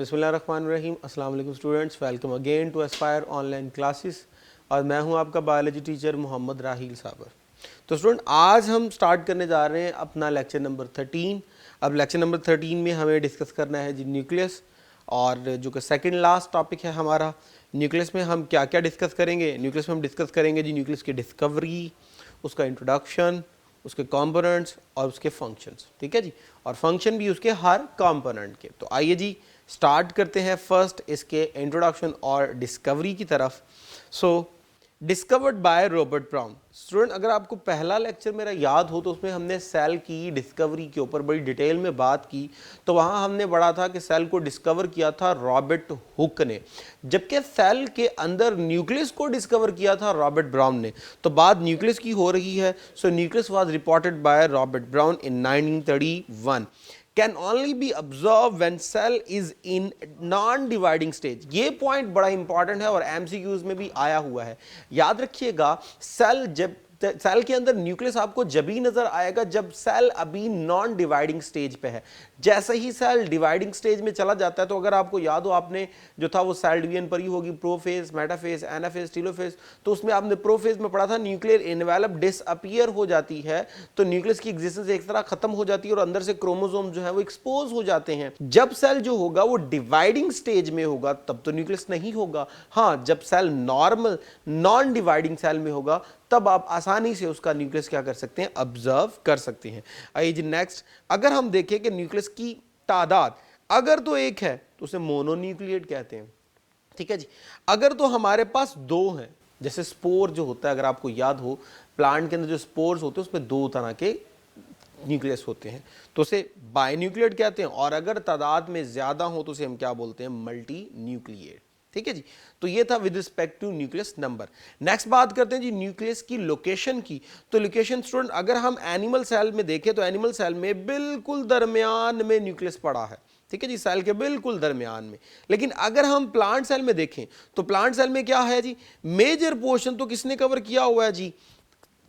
बिस्मिल्लाहिर्रहमानिर्रहीम। अस्सलाम वालेकुम students, welcome again to Aspire online classes. और मैं हूं आपका बायोलॉजी टीचर मोहम्मद राहील साबर। तो स्टूडेंट, आज हम स्टार्ट करने जा रहे हैं अपना लेक्चर नंबर 13। अब लेक्चर नंबर 13 में हमें डिस्कस करना है जी न्यूक्लियस, और जो कि सेकंड लास्ट टॉपिक है हमारा। न्यूक्लियस में हम क्या क्या डिस्कस करेंगे? न्यूक्लियस में हम डिस्कस करेंगे जी न्यूक्लियस की डिस्कवरी, उसका इंट्रोडक्शन, उसके कंपोनेंट्स और उसके फंक्शंस। ठीक है जी, और फंक्शन भी उसके हर कंपोनेंट के। तो आइए जी स्टार्ट करते हैं फर्स्ट इसके इंट्रोडक्शन और डिस्कवरी की तरफ। So discovered by Robert Brown. Student, अगर आपको पहला लेक्चर मेरा याद हो तो उसमें हमने सेल की डिस्कवरी के ऊपर बड़ी डिटेल में बात की। तो वहाँ हमने पढ़ा था कि सेल को डिस्कवर किया था रॉबर्ट हुक ने, जबकि सेल के अंदर न्यूक्लियस को डिस्कवर किया था रॉबर्ट ब्राउन ने। तो बात न्यूक्लियस की हो रही है। सो nucleus was reported by Robert brown in 1931। can only be observed when cell is in non-dividing stage। ये पॉइंट बड़ा इंपॉर्टेंट है और एमसीक्यूज में भी आया हुआ है। याद रखिएगा, सेल के अंदर न्यूक्लियस आपको जब ही नजर आएगा जब सेल अभी नॉन डिवाइडिंग स्टेज पे है। जैसे ही सेल डिवाइडिंग स्टेज में चला जाता है, तो अगर आपको याद हो, आपने जो था वो सेल डिवीजन पढ़ी होगी, प्रोफेज, मेटाफेज, एनाफेज, टीलोफेज। तो उसमें आपने प्रोफेज में पढ़ा था न्यूक्लियर एनवेलप डिसअपीयर हो जाती है, तो न्यूक्लियस की एग्जिस्टेंस एक तरह खत्म हो जाती है और अंदर से क्रोमोसोम जो है वो एक्सपोज हो जाते हैं। जब सेल जो होगा वो डिवाइडिंग स्टेज में होगा तब तो न्यूक्लियस नहीं होगा। हाँ, जब cell normal non dividing cell में होगा तब आप आसानी से उसका न्यूक्लियस क्या कर सकते हैं, ऑब्जर्व कर सकते हैं। आइए जी नेक्स्ट, अगर हम देखें कि न्यूक्लियस की तादाद अगर तो एक है तो उसे मोनोन्यूक्लिएट कहते हैं। ठीक है जी, अगर तो हमारे पास दो हैं, जैसे स्पोर जो होता है, अगर आपको याद हो प्लांट के अंदर जो स्पोर्स होते हैं उसमें दो तरह के न्यूक्लियस होते हैं, तो उसे बायन्यूक्लिएट कहते हैं। और अगर तादाद में ज्यादा हो तो उसे हम क्या बोलते हैं, मल्टी न्यूक्लिएट। ठीक है जी, तो ये था with respect to nucleus number. Next बात करते हैं जी न्यूक्लियस की लोकेशन की। तो लोकेशन स्टूडेंट, अगर हम एनिमल सेल में देखें तो एनिमल सेल में बिल्कुल दरमियान में न्यूक्लियस पड़ा है। ठीक है जी, सेल के बिल्कुल दरमियान में। लेकिन अगर हम प्लांट सेल में देखें तो प्लांट सेल में क्या है जी, मेजर पोर्शन तो किसने कवर किया हुआ है जी,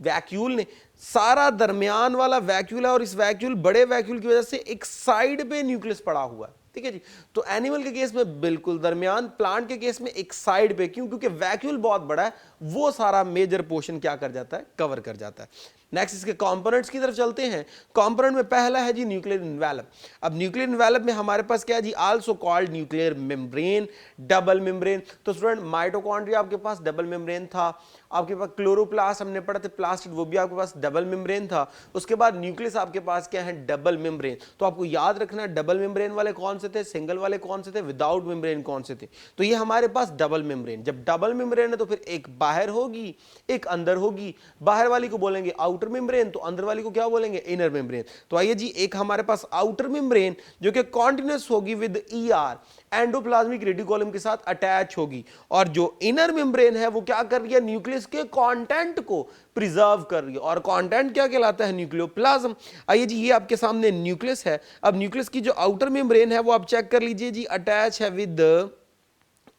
वैक्यूल ने। सारा दरमियान वाला वैक्यूल है और इस वैक्यूल, बड़े वैक्यूल की वजह से एक साइड पे न्यूक्लियस पड़ा हुआ है। ठीक है जी, तो एनिमल के केस में बिल्कुल दरमियान, प्लांट के केस में एक साइड पे। क्यों? क्योंकि वैक्यूल बहुत बड़ा है, वो सारा मेजर पोर्शन क्या कर जाता है, कवर कर जाता है। नेक्स्ट इसके कंपोनेंट्स की तरफ चलते हैं। कंपोनेंट में पहला है जी न्यूक्लियर इन्वेलप। अब न्यूक्लियर इन्वेलप में हमारे पास क्या है जी, also called nuclear membrane, double membrane. तो स्टूडेंट, माइटोकॉन्ड्रिया आपके पास डबल मेम्ब्रेन था, आपके पास क्लोरोप्लास्ट हमने पढ़ा था, प्लास्टिड, वो भी आपके पास डबल मेम्ब्रेन था। उसके बाद न्यूक्लियस आपके पास क्या है, डबल मेम्ब्रेन। तो आपको याद रखना है डबल मेम्ब्रेन वाले कौन से थे, सिंगल वाले कौन से थे, विदाउट मेम्ब्रेन कौन से थे। तो ये हमारे पास डबल मेम्ब्रेन। जब डबल मेम्ब्रेन है तो फिर एक बाहर होगी एक अंदर होगी। बाहर वाली को बोलेंगे आउटर मेम्ब्रेन, तो अंदर वाली को क्या बोलेंगे, इनर मेम्ब्रेन। तो आइए जी, एक हमारे पास आउटर मेम्ब्रेन जो कि कॉन्टिन्यूस होगी विद ईआर, एंडोप्लाज्मिक रेटिकुलम के साथ अटैच होगी। और जो इनर मेम्ब्रेन है वो क्या कर रही है, न्यूक्लियस के कंटेंट को प्रिजर्व कर रही है। और कंटेंट क्या कहलाता है, न्यूक्लियोप्लाज्म। आइए जी, ये आपके सामने न्यूक्लियस है। अब न्यूक्लियस की जो आउटर मेम्ब्रेन है वो आप चेक कर लीजिए जी, अटैच है विद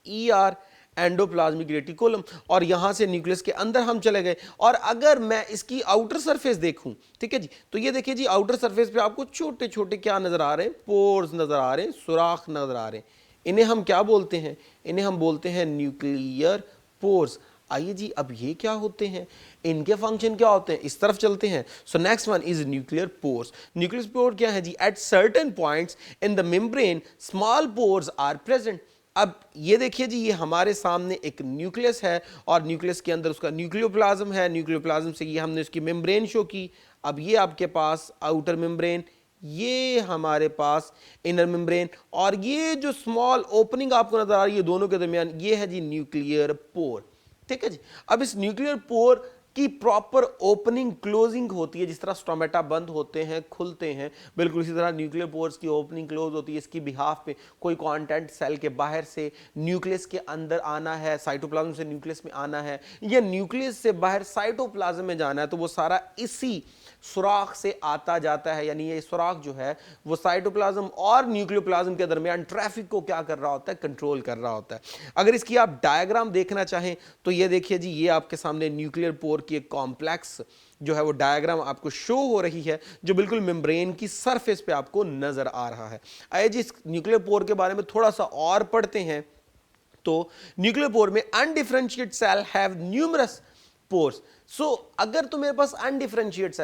ईआर, एंडोप्लाज्मिक रेटिकुलम। और यहां से न्यूक्लियस के अंदर हम चले गए। और अगर मैं इसकी आउटर सरफेस देखूं, ठीक है जी, तो ये देखिए जी, आउटर सरफेस पे आपको छोटे छोटे क्या नजर आ रहे हैं, पोर्स नजर आ रहे हैं, सुराख नजर आ रहे हैं। इन्हें हम क्या बोलते हैं, इन्हें हम बोलते हैं न्यूक्लियर पोर्स। आइए जी, अब ये क्या होते हैं, इनके फंक्शन क्या होते हैं, इस तरफ चलते हैं। So next one is nuclear pores. Nuclear pore क्या है जी, at certain points in the membrane small pores are present. अब ये देखिए जी, ये हमारे सामने एक न्यूक्लियस है और न्यूक्लियस के अंदर उसका न्यूक्लियोप्लाज्म है। न्यूक्लियोप्लाज्म से ये हमने उसकी मेम्ब्रेन शो की। अब ये आपके पास आउटर मेम्ब्रेन, ये हमारे पास इनर मेम्ब्रेन, और ये जो स्मॉल ओपनिंग आपको नजर आ रही है दोनों के दरमियान, ये है जी न्यूक्लियर पोर। ठीक है जी, अब इस न्यूक्लियर पोर की प्रॉपर ओपनिंग क्लोजिंग होती है, जिस तरह स्टोमेटा बंद होते हैं खुलते हैं, बिल्कुल इसी तरह न्यूक्लियर पोर्स की ओपनिंग क्लोज होती है। इसकी बिहाफ पे कोई कंटेंट सेल के बाहर से न्यूक्लियस के अंदर आना है, साइटोप्लाज्म से न्यूक्लियस में आना है, या न्यूक्लियस से बाहर साइटोप्लाज्म में जाना है, तो वो सारा इसी सुराख से आता जाता है। यानी ये सुराख जो है वो साइटोप्लाज्म और न्यूक्लियोप्लाज्म के दरमियान ट्रैफिक को क्या कर रहा होता है, कंट्रोल कर रहा होता है। अगर इसकी आप डायग्राम देखना चाहें तो ये देखिए जी, ये आपके सामने न्यूक्लियर पोर की एक कॉम्प्लेक्स जो है वो डायग्राम आपको शो हो रही है, जो बिल्कुल मेम्ब्रेन की सरफेस पे आपको नजर आ रहा है। आइए जी इस न्यूक्लियर पोर के बारे में थोड़ा सा और पढ़ते हैं। तो न्यूक्लियर पोर में undifferentiated cell have numerous pores. So अगर तो मेरे पास undifferentiated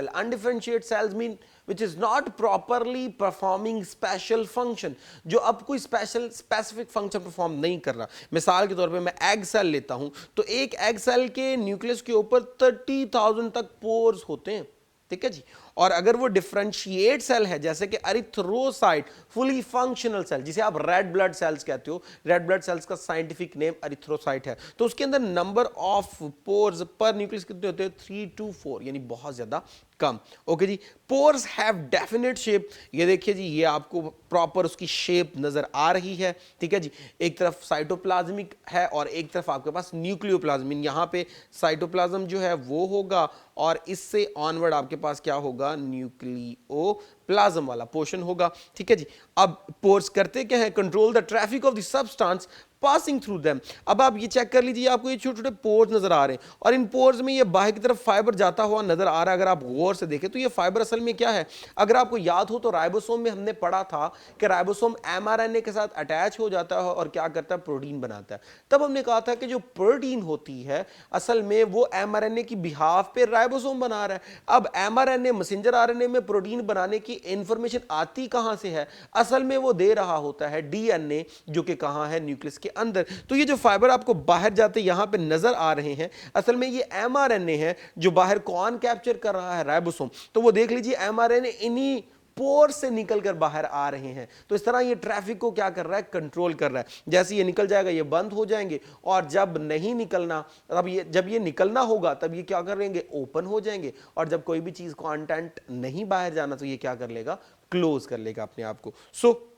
cells mean which is not properly performing special function, जो अब कोई स्पेसिफिक फंक्शन परफॉर्म नहीं कर रहा। मिसाल के तौर पे मैं एग सेल लेता हूं, तो एक एग सेल के न्यूक्लियस के ऊपर 30,000 तक पोर्स होते हैं, ठीक है जी। और अगर वो डिफरेंशिएट सेल है जैसे कि एरिथ्रोसाइट, फुली फंक्शनल सेल, जिसे आप रेड ब्लड सेल्स कहते हो, रेड ब्लड सेल्स का साइंटिफिक नेम एरिथ्रोसाइट है, तो उसके अंदर नंबर ऑफ पोर्स पर न्यूक्लियस कितने होते हैं? 3 to 4, यानी बहुत ज्यादा कम। ओके जी। पोर्स हैव डेफिनेट शेप, ये देखिए जी, ये आपको प्रॉपर उसकी शेप नजर आ रही है, ठीक है जी। एक तरफ साइटोप्लाज्मिक है और एक तरफ आपके पास न्यूक्लियोप्लाज्म, यहाँ पे साइटोप्लाज्म जो है वो होगा और इससे ऑनवर्ड आपके पास क्या होगा? न्यूक्लियोप्लाज्म वाला पोर्शन होगा, ठीक है जी। अब पोर्स करते क्या है? Control the traffic of the substance passing through them. अब आप ये चेक कर लीजिए, आपको ये छोटे छोटे पोर्स नजर आ रहे हैं और इन पोर्स में ये बाहर की तरफ फाइबर जाता हुआ नजर आ रहा है। अगर आप गौर से देखें तो ये फाइबर असल में क्या है? अगर आपको याद हो तो राइबोसोम में हमने पढ़ा था कि राइबोसोम एमआरएनए के साथ अटैच हो जाता है और क्या करता है? प्रोटीन बनाता है। तब हमने कहा था कि जो प्रोटीन होती है असल में वो एमआरएनए की बिहाफ पे राइबोसोम बना रहा है। अब एमआरएनए मैसेंजर आरएनए में प्रोटीन बनाने की इंफॉर्मेशन आती कहां से है? असल में वो दे रहा होता है डीएनए, जो कि कहां है? न्यूक्लियस के अंदर। तो ये जो फाइबर आपको बाहर जाते यहां पे नजर आ रहे हैं, असल में ये एमआरएनए है जो बाहर कौन कैप्चर कर रहा है? राइबोसोम। तो वो देख लीजिए एमआरएनए इन्हीं पोर से निकलकर बाहर आ रहे हैं। तो इस तरह ये ट्रैफिक को क्या कर रहा है? कंट्रोल कर रहा है। जैसे ये निकल जाएगा ये बंद हो जाएंगे, और जब नहीं निकलना, तब ये जब ये निकलना होगा तब ये क्या करेंगे? ओपन हो जाएंगे। और जब कोई भी चीज कंटेंट नहीं बाहर जाना तो ये क्या कर लेगा? क्लोज कर लेगा अपने आप को। सो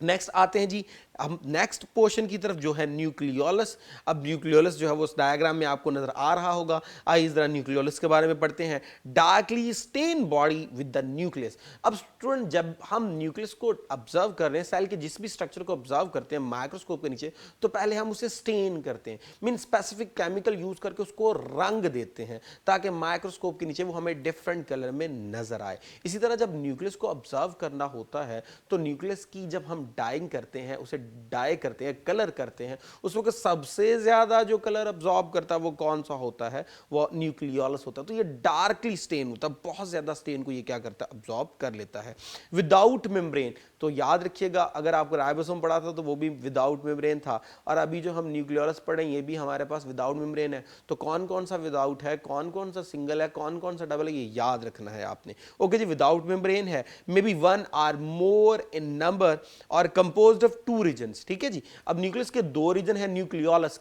नेक्स्ट आते हैं जी हम नेक्स्ट पोर्शन की तरफ, जो है न्यूक्लियोलस। अब न्यूक्लियोलस जो है वो उस डायग्राम में आपको नजर आ रहा होगा। आइए जरा न्यूक्लियोलस के बारे में पढ़ते हैं। Darkly stain body with the nucleus. अब स्टूडेंट जब हम न्यूक्लियस को ऑब्जर्व कर रहे हैं, सेल के जिस भी स्ट्रक्चर को ऑब्जर्व करते हैं माइक्रोस्कोप के नीचे, तो पहले हम उसे स्टेन करते हैं, मीन स्पेसिफिक केमिकल यूज करके उसको रंग देते हैं ताकि माइक्रोस्कोप के नीचे वो हमें डिफरेंट कलर में नजर आए। इसी तरह जब न्यूक्लियस को ऑब्जर्व करना होता है तो न्यूक्लियस की जब हम डाइंग करते हैं, उसे डाई करते हैं, कलर करते हैं, उस वक्त सबसे ज्यादा जो कलर अब्सॉर्ब करता है वो कौन सा होता है? वो न्यूक्लियोलस होता है। तो ये डार्कली स्टेन होता है, बहुत ज्यादा स्टेन को ये क्या करता है? अब्सॉर्ब कर लेता है विदाउट मेम्ब्रेन। तो याद रखिएगा, अगर आपको राइबोसोम पढ़ा था तो वो भी विदाउट मेम्ब्रेन था, और अभी जो हम न्यूक्लियोलस पढ़े ये भी हमारे पास विदाउट मेम्ब्रेन है। तो कौन कौन सा विदाउट है, कौन कौन सा सिंगल है, कौन कौन सा डबल है, ये याद रखना है आपने। ओके जी, विदाउट मेम्ब्रेन है, may be 1 or more in number और composed of 2 regions, ठीक है जी। अब न्यूक्लियस के 2 रीजन है, न्यूक्लियोलस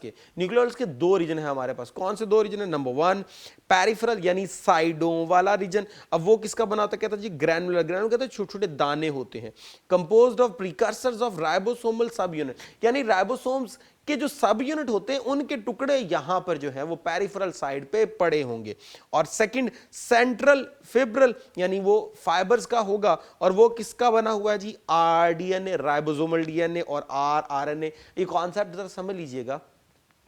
के 2 रीजन है हमारे पास। कौन से 2 रीजन है? नंबर 1 पेरिफेरल यानी साइडों वाला रीजन। अब वो किसका बनाता? कहता है जी ग्रैनुलर। ग्रैनुलर कहते हैं छोटे छोटे दाने होते हैं। Composed of precursors of ribosomal सब यूनिट, यानी राइबोसोम्स के जो सब यूनिट होते हैं उनके टुकड़े यहां पर जो है वो पेरिफेरल साइड पे पड़े होंगे। और सेकंड सेंट्रल फिब्रल, यानी वो फाइबर्स का होगा, और वो किसका बना हुआ है जी? आरडीएनए, राइबोसोमल डीएनए और आरएनए। ये कॉन्सेप्ट जरा समझ लीजिएगा।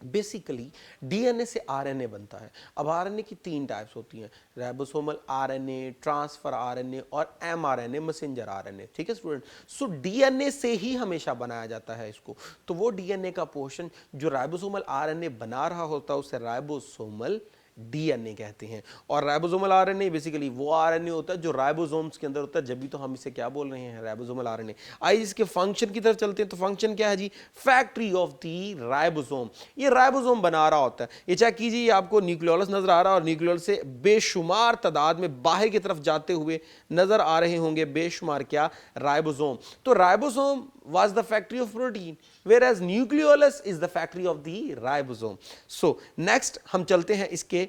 बेसिकली डीएनए से आरएनए बनता है। अब आरएनए की 3 टाइप्स होती हैं, राइबोसोमल आरएनए, ट्रांसफर आरएनए और एमआरएनए, मैसेंजर आरएनए, ठीक है स्टूडेंट। सो डीएनए से ही हमेशा बनाया जाता है इसको। तो वो डीएनए का पोर्शन जो राइबोसोमल आरएनए बना रहा होता है उसे राइबोसोमल डीएनए कहते हैं। और राइबोसोमल आरएनए बेसिकली वो आरएनए होता है जो राइबोसोम्स के अंदर होता है, जब भी तो हम इसे क्या बोल रहे हैं? Ribosomal RNA. आइए इसके फंक्शन की तरफ चलते हैं। तो फंक्शन क्या है जी? Factory of the ribosome. ये राइबोसोम बना रहा होता है। ये चेक कीजिए, आपको न्यूक्लियोलस नजर आ रहा है और न्यूक्लियोलस से बेशुमार तादाद में बाहर की तरफ जाते हुए नजर आ रहे होंगे बेशुमार क्या? राइबोसोम। तो ribosome was the factory of protein, whereas nucleolus is the factory of the ribosome. So next हम चलते हैं इसके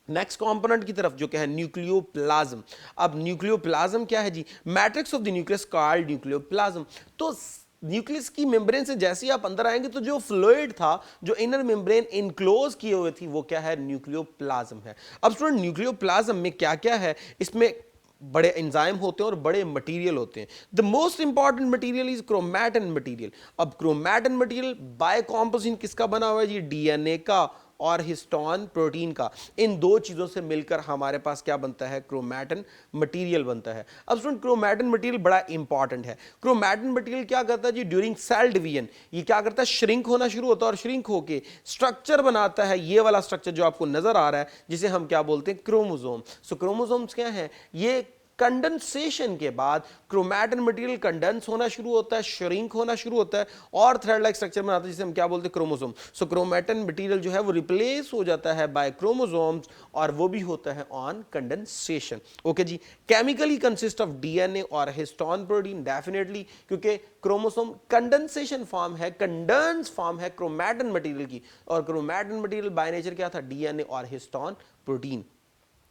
नेक्स्ट कंपोनेंट की तरफ, जो क्या है? न्यूक्लियोप्लाज्म। अब न्यूक्लियोप्लाज्म क्या है जी? Matrix of the nucleus called nucleoplasm. तो न्यूक्लियस की मेम्ब्रेन से जैसे ही आप अंदर आएंगे तो जो फ्लूइड था, जो इनर मेम्ब्रेन इनक्लोज किए हुए थी, वो क्या है? न्यूक्लियोप्लाज्म है। अब स्टूडेंट न्यूक्लियोप्लाज्म में क्या क्या है? इसमें बड़े एंजाइम होते हैं और बड़े मटेरियल होते हैं। The most important material is chromatin material. अब क्रोमैटिन मटेरियल बाय कॉम्पोजिशन किसका बना हुआ है जी? डीएनए का और हिस्टोन प्रोटीन का, इन दो चीजों से मिलकर हमारे पास क्या बनता है, क्रोमैटिन मटेरियल बनता है। अब स्टूडेंट क्रोमैटिन मटेरियल बड़ा इंपॉर्टेंट है। क्रोमैटिन मटेरियल क्या करता है जी, ड्यूरिंग सेल डिवीजन ये क्या करता है, श्रिंक होना शुरू होता है और श्रिंक होके स्ट्रक्चर बनाता है, ये वाला स्ट्रक्चर जो आपको नजर आ रहा है जिसे हम क्या बोलते हैं, क्रोमोसोम। सो क्रोमोसोम्स क्या है, ये कंडेंसेशन के बाद क्रोमैटिन मटेरियल कंडेंस होना शुरू होता है, श्रिंक होना शुरू होता है और थ्रेड लाइक स्ट्रक्चर बनाता है जिसे हम क्या बोलते हैं, क्रोमोसोम। सो क्रोमैटिन मटेरियल जो है वो रिप्लेस हो जाता है बाय क्रोमोसोम्स और वो भी होता है ऑन कंडेंसेशन। ओके जी, केमिकली कंसिस्ट ऑफ डीएनए और हिस्टोन प्रोटीन, डेफिनेटली, क्योंकि क्रोमोसोम कंडेंसेशन फॉर्म है, कंडेंस फॉर्म है क्रोमैटिन मटेरियल की, और क्रोमैटिन मटेरियल बाय नेचर क्या था, डीएनए और हिस्टोन प्रोटीन।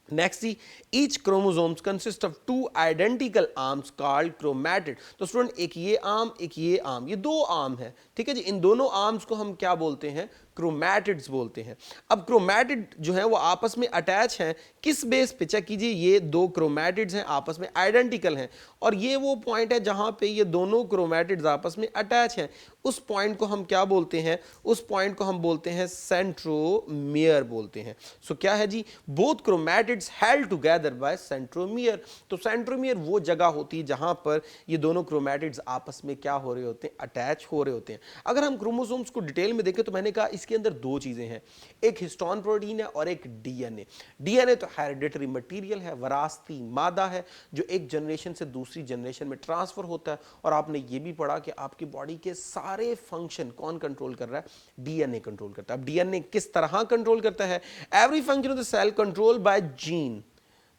नेक्स्ट जी, each chromosomes consist of two identical arms called chromatid. तो स्टूडेंट एक ये आर्म एक ये आर्म, ये दो आर्म है, ठीक है जी। इन दोनों आर्म्स को हम क्या बोलते हैं, क्रोमैटिड्स बोलते हैं। अब क्रोमैटिड जो है वो आपस में अटैच हैं, किस बेस पे, चेक कीजिए, ये दो क्रोमैटिड्स हैं आपस में आइडेंटिकल हैं और ये वो पॉइंट है जहां पे ये दोनों क्रोमैटिड्स आपस में अटैच हैं। उस पॉइंट को हम क्या बोलते हैं, उस पॉइंट को हम बोलते हैं सेंट्रोमियर बोलते हैं। सो क्या है जी, both chromatids held together by centromere. तो सेंट्रोमियर वो जगह होती है जहां पर ये दोनों क्रोमैटिड्स आपस में क्या हो रहे होते हैं, अटैच हो रहे होते हैं। अगर हम क्रोमोसोम्स को डिटेल में देखें तो मैंने कहा इसके अंदर दो चीजें हैं, एक हिस्टोन प्रोटीन है और एक डीएनए। डीएनए तो हेरिडिटरी मटेरियल है, विरासती मादा है जो एक जनरेशन से दूसरी जनरेशन में ट्रांसफर होता है। और आपने ये भी पढ़ा कि आपकी बॉडी के सारे फंक्शन कौन कंट्रोल कर रहा है, डीएनए कंट्रोल करता है। अब डीएनए किस तरह कंट्रोल करता है, every function of the cell control by gene,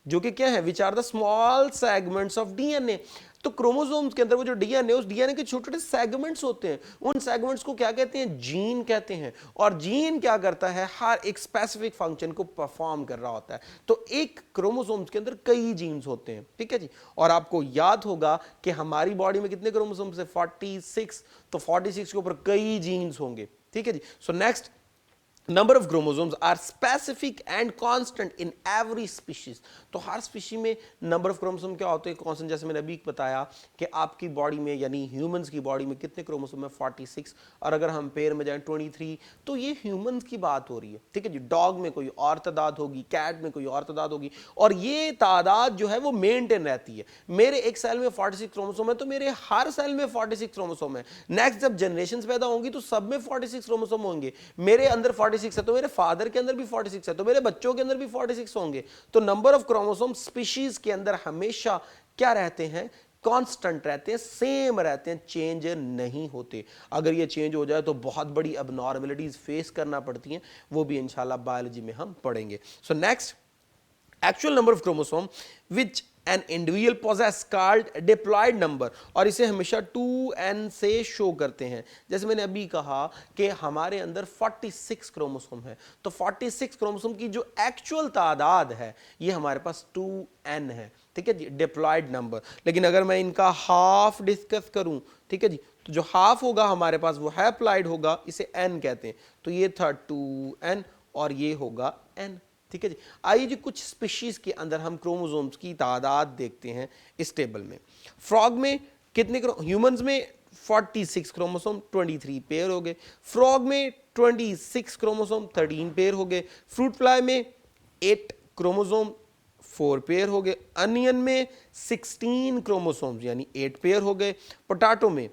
जो कि क्या है, which are the small segments of DNA. तो क्रोमोसोम्स के अंदर वो जो डीएनए, उस डीएनए के छोटे छोटे सेगमेंट्स होते हैं, उन सेगमेंट्स को क्या कहते हैं, जीन कहते हैं। और जीन क्या करता है, हर एक स्पेसिफिक फंक्शन को परफॉर्म कर रहा होता है। तो एक क्रोमोसोम्स के अंदर कई जीन्स होते हैं, ठीक है जी। और आपको याद होगा कि हमारी बॉडी में कितने क्रोमोसोम्स है, 46। तो 46 के ऊपर कई जीन्स होंगे, ठीक है जी। So next, number of chromosomes are specific and constant in every species। तो हर स्पीशी में नंबर ऑफ क्रोमोसोम क्या होते हैं, कांस्टेंट। जैसे मैंने अभी बताया कि आपकी बॉडी में यानी ह्यूमंस की बॉडी में कितने क्रोमोसोम है, 46। और अगर हम पेयर में जाएं 23। तो ये ह्यूमंस की बात हो रही है, ठीक है जी। डॉग में कोई और तादाद होगी, कैट में कोई और तादाद होगी, और ये तादाद जो है वो मेंटेन रहती है। मेरे एक सेल में 46 क्रोमोसोम है तो मेरे हर सेल में 46 क्रोमोसोम है। नेक्स्ट जब जनरेशन पैदा होंगी तो सब में 46 क्रोमोसोम होंगे। मेरे अंदर 46 है तो मेरे फादर के अंदर भी 46 है तो मेरे बच्चों के अंदर भी 46 होंगे। तो नंबर ऑफ क्रोमोसोम स्पीशीज के अंदर हमेशा क्या रहते हैं, कांस्टेंट रहते हैं, सेम रहते हैं, चेंज नहीं होते। अगर ये चेंज हो जाए तो बहुत बड़ी अबनॉर्मलिटीज फेस करना पड़ती हैं, वो भी इंशाल्लाह बायोलॉजी में हम पढ़ेंगे। So next, actual number of chromosome which an individual possesses called diploid number, और इसे हमेशा 2n से शो करते हैं। जैसे मैंने अभी कहा कि हमारे अंदर 46 क्रोमोसोम है, तो 46 क्रोमोसोम की जो एक्चुअल तादाद है ये हमारे पास 2n है, ठीक है जी, डिप्लॉयड नंबर। लेकिन अगर मैं इनका हाफ डिस्कस करूं, ठीक है जी, तो जो हाफ होगा हमारे पास वो हैप्लॉयड होगा, इसे n कहते हैं। तो ये था 2n और ये होगा n, ठीक है जी। आइए जी कुछ स्पीशीज के अंदर हम क्रोमोसोम्स की तादाद देखते हैं इस टेबल में। फ्रॉग में कितने, ह्यूमंस में 46 क्रोमोसोम, 23 पेयर हो गए। फ्रॉग में 26 क्रोमोसोम, 13 पेयर हो गए। फ्रूट फ्लाई में 8 क्रोमोसोम, 4 पेयर हो गए। अनियन में 16 क्रोमोसोम्स यानी 8 पेयर हो गए। पोटैटो में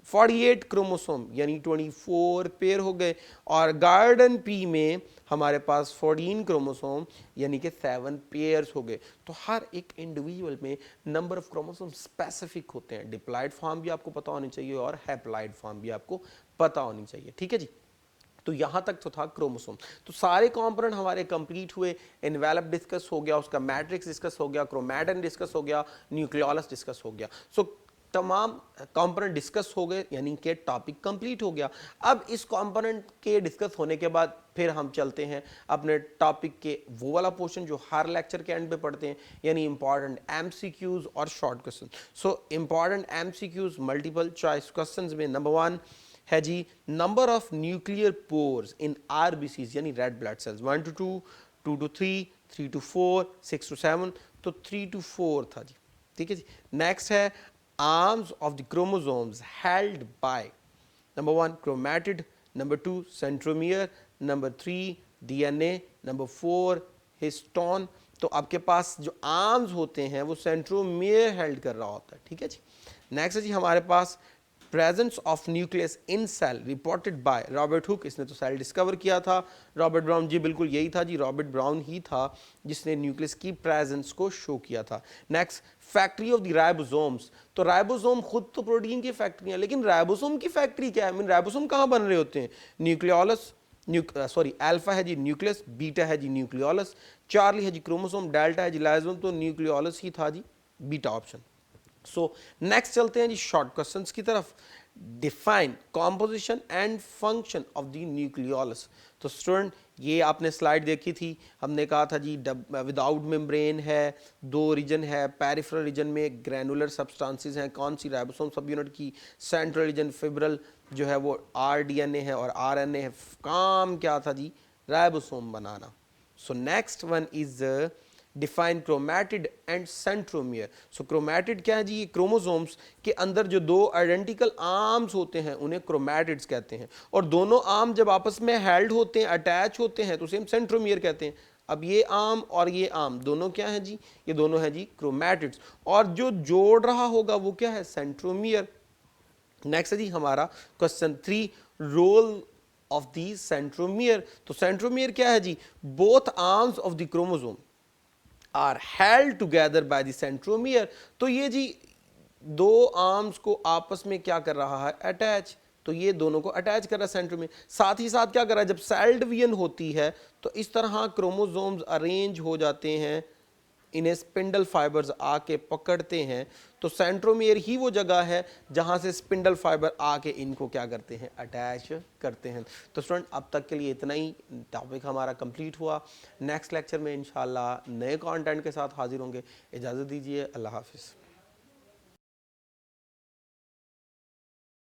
48 क्रोमोसोम यानी 24 पेयर हो गए। और गार्डन पी में हमारे पास 14 क्रोमोसोम यानी कि 7 पेयर्स हो गए। तो हर एक इंडिविजुअल में नंबर ऑफ क्रोमोसोम स्पेसिफिक होते हैं। डिप्लॉयड फॉर्म भी आपको पता होनी चाहिए और हैप्लॉयड फॉर्म भी आपको पता होनी चाहिए, ठीक है जी। तो यहां तक तो था क्रोमोसोम। तो सारे कंपोनेंट हमारे कंप्लीट हुए। एनवेलप डिस्कस हो गया, उसका मैट्रिक्स डिस्कस हो गया, क्रोमैटिन डिस्कस हो गया, न्यूक्लियोलस डिस्कस हो गया। सो तमाम कंपोनेंट डिस्कस हो गए यानी कि टॉपिक कंप्लीट हो गया। अब इस कंपोनेंट के डिस्कस होने के बाद फिर हम चलते हैं अपने टॉपिक के वो वाला पोर्शन जो हर लेक्चर के एंड पे पढ़ते हैं, यानी इंपॉर्टेंट एमसीक्यूज और short question. So important MCQs multiple choice questions में नंबर 1 है जी, number of nuclear pores in RBCs यानी red blood cells, 1 to 2, 2 to 3, 3 to 4, 6 to 7। तो 3 to 4 था जी, ठीक है जी। नेक्स्ट है arms of the chromosomes held by number 1 chromatid, number 2 centromere, number 3 DNA, number 4 histone. तो आपके पास जो आर्म्स होते हैं वो सेंट्रोमियर हेल्ड कर रहा होता है, ठीक है जी। नेक्स्ट है जी हमारे पास presence of nucleus in cell reported by Robert Hooke. इसने तो सेल डिस्कवर किया था। रॉबर्ट ब्राउन, जी बिल्कुल यही था जी, रॉबर्ट ब्राउन ही था जिसने न्यूक्लियस की प्रेजेंस को शो किया था। Next, factory of the ribosomes. तो राइबोसोम खुद तो प्रोटीन की फैक्ट्री है, लेकिन राइबोसोम की फैक्ट्री क्या है? राइबोसोम कहाँ बन रहे होते हैं? न्यूक्लियोलस, अल्फा है जी न्यूक्लियस, बीटा है जी न्यूक्लियोलस, चार्ली है जी क्रोमोसोम, डेल्टा है जी लाइसोम। तो न्यूक्लियोलस ही था जी बीटा ऑप्शन। सो नेक्स्ट चलते हैं जी शॉर्ट क्वेश्चंस की तरफ। Define composition and function of the nucleolus. तो स्टूडेंट ये आपने स्लाइड देखी थी, हमने कहा था जी विदाउट मेम्ब्रेन है, दो रीजन है, पेरिफेरल रीजन में ग्रैनुलर सब्सटेंसेस हैं, कौन सी? राइबोसोम सब यूनिट की। सेंट्रल रीजन फिब्रल जो है वो आरडीएनए है और आरएनए है। काम क्या था जी? राइबोसोम बनाना। So next one is define chromatid and centromere. So chromatid क्या है जी? ये क्रोमोसोम्स के अंदर जो दो आइडेंटिकल आर्म्स होते हैं उन्हें क्रोमैटिड्स कहते हैं, और दोनों आर्म जब आपस में हेल्ड होते हैं, अटैच होते हैं, तो उसे हम सेंट्रोमियर कहते हैं। अब ये आर्म और ये आर्म दोनों क्या है जी? ये दोनों है जी क्रोमैटिड्स, और जो जोड़ रहा होगा वो क्या है? सेंट्रोमियर। नेक्स्ट है जी हमारा question 3, role of the centromere. तो सेंट्रोमियर क्या है जी? Both arms of the chromosome are held together by the centromere. तो ये जी दो आर्म्स को आपस में क्या कर रहा है? अटैच। तो ये दोनों को अटैच कर रहा है सेंट्रोमियर। साथ ही साथ क्या कर रहा है? जब सेल डिवीजन होती है तो इस तरह क्रोमोसोम्स अरेंज हो जाते हैं, इन्हें स्पिंडल फाइबर्स आके पकड़ते हैं। तो सेंट्रोमियर ही वो जगह है जहां से स्पिंडल फाइबर आके इनको क्या करते हैं? अटैच करते हैं। तो स्टूडेंट अब तक के लिए इतना ही, टॉपिक हमारा कंप्लीट हुआ। नेक्स्ट लेक्चर में इंशाल्लाह नए कंटेंट के साथ हाजिर होंगे। इजाज़त दीजिए, अल्लाह हाफिज़।